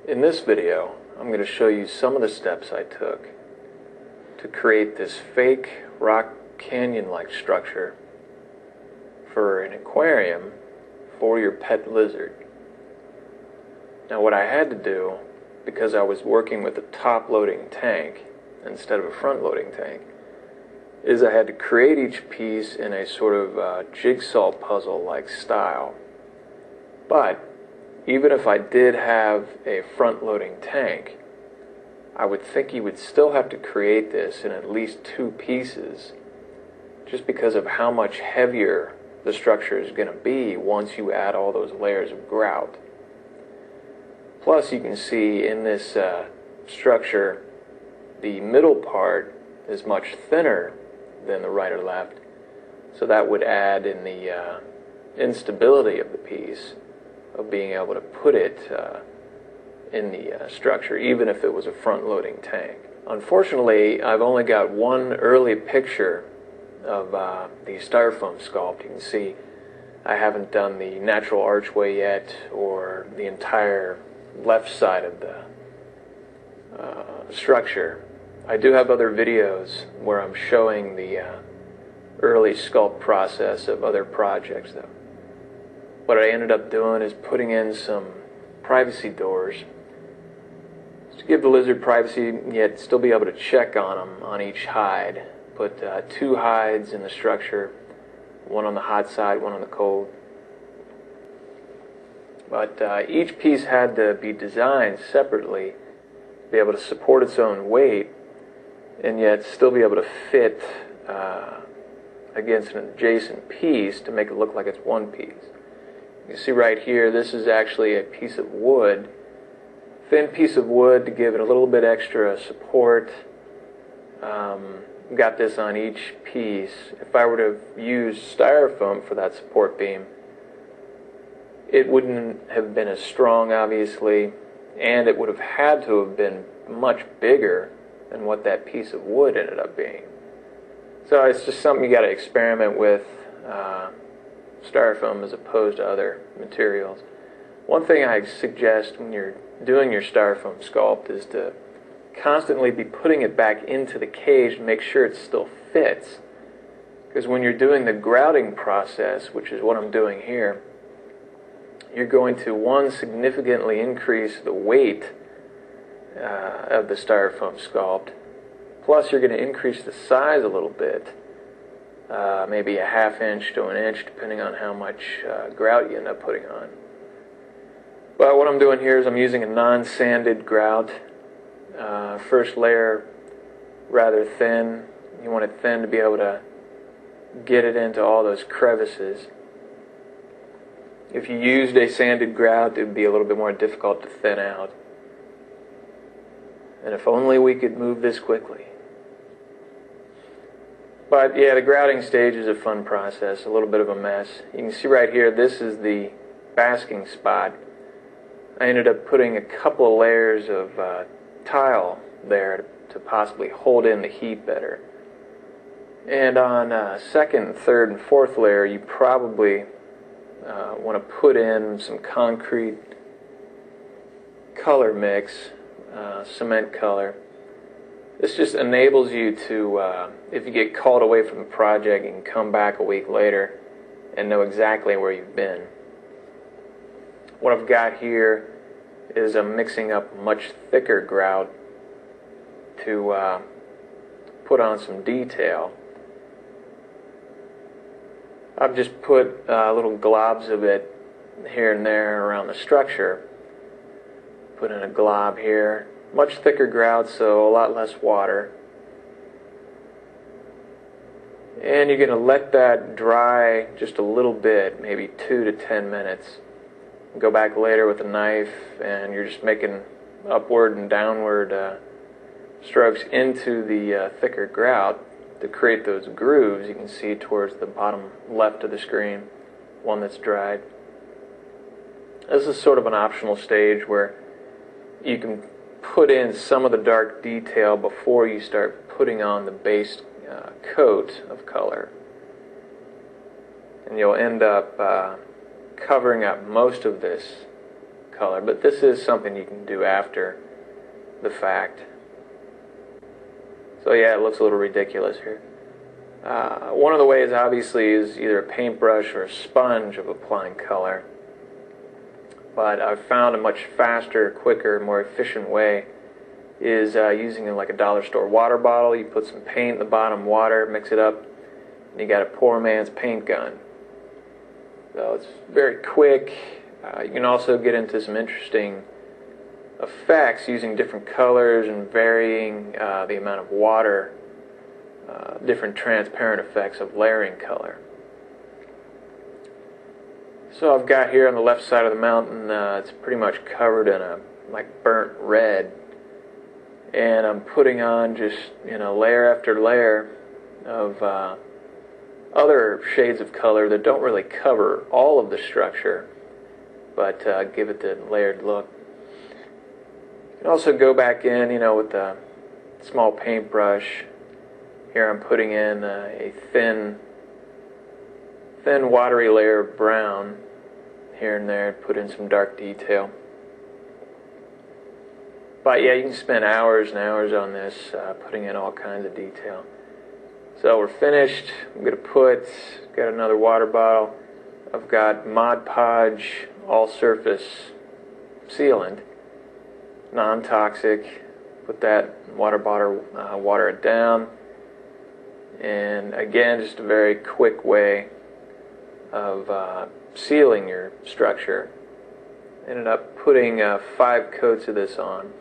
In this video, I'm going to show you some of the steps I took to create this fake rock canyon-like structure for an aquarium for your pet lizard. Now what I had to do, because I was working with a top-loading tank instead of a front-loading tank, is I had to create each piece in a sort of jigsaw puzzle-like style. But even if I did have a front-loading tank, I would think you would still have to create this in at least two pieces, just because of how much heavier the structure is going to be once you add all those layers of grout. Plus, you can see in this structure, the middle part is much thinner than the right or left, so that would add in the instability of the piece, of being able to put it in the structure, even if it was a front-loading tank. Unfortunately, I've only got one early picture of the styrofoam sculpt. You can see I haven't done the natural archway yet, or the entire left side of the structure. I do have other videos where I'm showing the early sculpt process of other projects, though. What I ended up doing is putting in some privacy doors to give the lizard privacy, yet still be able to check on them on each hide. Put two hides in the structure, one on the hot side, one on the cold. But each piece had to be designed separately to be able to support its own weight, and yet still be able to fit against an adjacent piece to make it look like it's one piece. You see right here, this is actually a piece of wood, thin piece of wood to give it a little bit extra support. Got this on each piece. If I were to use styrofoam for that support beam, it wouldn't have been as strong, obviously, and it would have had to have been much bigger than what that piece of wood ended up being. So it's just something you got to experiment with. Styrofoam as opposed to other materials. One thing I suggest when you're doing your styrofoam sculpt is to constantly be putting it back into the cage to make sure it still fits. Because when you're doing the grouting process, which is what I'm doing here, you're going to, one, significantly increase the weight of the styrofoam sculpt. Plus, you're going to increase the size a little bit. Maybe a ½ inch to an inch, depending on how much grout you end up putting on. But what I'm doing here is I'm using a non-sanded grout. First layer rather thin. You want it thin to be able to get it into all those crevices. If you used a sanded grout, it would be a little bit more difficult to thin out. And if only we could move this quickly. But yeah, the grouting stage is a fun process, a little bit of a mess. You can see right here, this is the basking spot. I ended up putting a couple of layers of tile there to possibly hold in the heat better. And on second, third, and fourth layer, you probably want to put in some concrete color mix, cement color. This just enables you to, if you get called away from the project, you can come back a week later and know exactly where you've been. What I've got here is I'm mixing up much thicker grout to put on some detail. I've just put little globs of it here and there around the structure. Put in a glob here. Much thicker grout, so a lot less water. And you're going to let that dry just a little bit, maybe 2 to 10 minutes. Go back later with a knife, and you're just making upward and downward strokes into the thicker grout to create those grooves you can see towards the bottom left of the screen, one that's dried. This is sort of an optional stage where you can put in some of the dark detail before you start putting on the base coat of color. And you'll end up covering up most of this color, but this is something you can do after the fact. So yeah, it looks a little ridiculous here. One of the ways, obviously, is either a paintbrush or a sponge of applying color. But I've found a much faster, quicker, more efficient way is using like a dollar store water bottle. You put some paint in the bottom, water, mix it up, and you got a poor man's paint gun. So it's very quick. You can also get into some interesting effects using different colors and varying the amount of water, different transparent effects of layering color. So I've got here on the left side of the mountain, it's pretty much covered in a like burnt red, and I'm putting on just layer after layer of other shades of color that don't really cover all of the structure, but give it the layered look. You can also go back in, with a small paintbrush. Here I'm putting in a thin watery layer of brown here and there, put in some dark detail. But yeah, you can spend hours and hours on this, putting in all kinds of detail. So we're finished. I'm going to got another water bottle. I've got Mod Podge all-surface sealant, non-toxic. Put that in water bottle, water it down. And again, just a very quick way of sealing your structure. Ended up putting 5 coats of this on.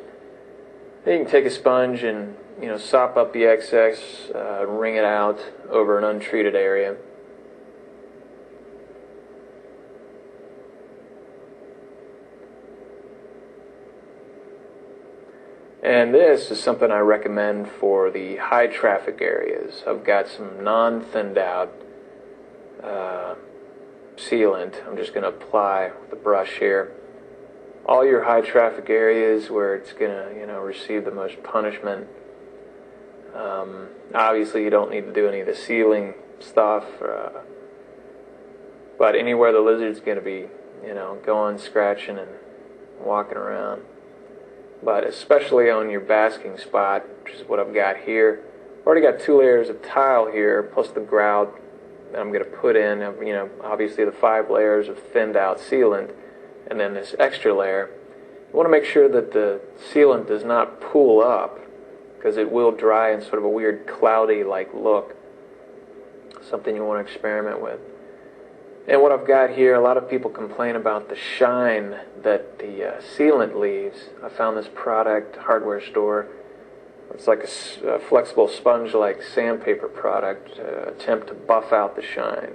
Then you can take a sponge and sop up the excess, wring it out over an untreated area. And this is something I recommend for the high traffic areas. I've got some non-thinned out sealant. I'm just going to apply with the brush here. All your high traffic areas where it's going to receive the most punishment. Obviously you don't need to do any of the sealing stuff, but anywhere the lizard's going to be going, scratching and walking around. But especially on your basking spot, which is what I've got here. I've already got 2 layers of tile here, plus the grout that I'm going to put in, obviously the 5 layers of thinned out sealant, and then this extra layer. You want to make sure that the sealant does not pool up, because it will dry in sort of a weird cloudy-like look. Something you want to experiment with. And what I've got here, a lot of people complain about the shine that the sealant leaves. I found this product, hardware store. It's like a flexible sponge-like sandpaper product, attempt to buff out the shine.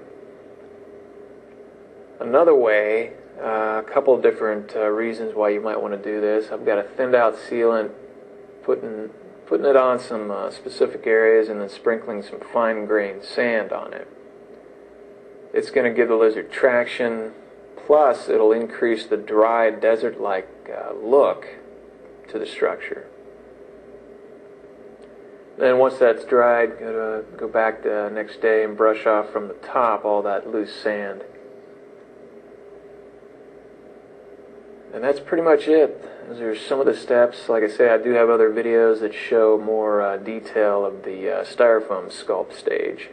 Another way, a couple of different reasons why you might want to do this. I've got a thinned out sealant, putting it on some specific areas and then sprinkling some fine-grained sand on it. It's going to give the lizard traction, plus it'll increase the dry desert-like look to the structure. Then once that's dried, go back the next day and brush off from the top all that loose sand. And that's pretty much it. Those are some of the steps. Like I say, I do have other videos that show more detail of the styrofoam sculpt stage.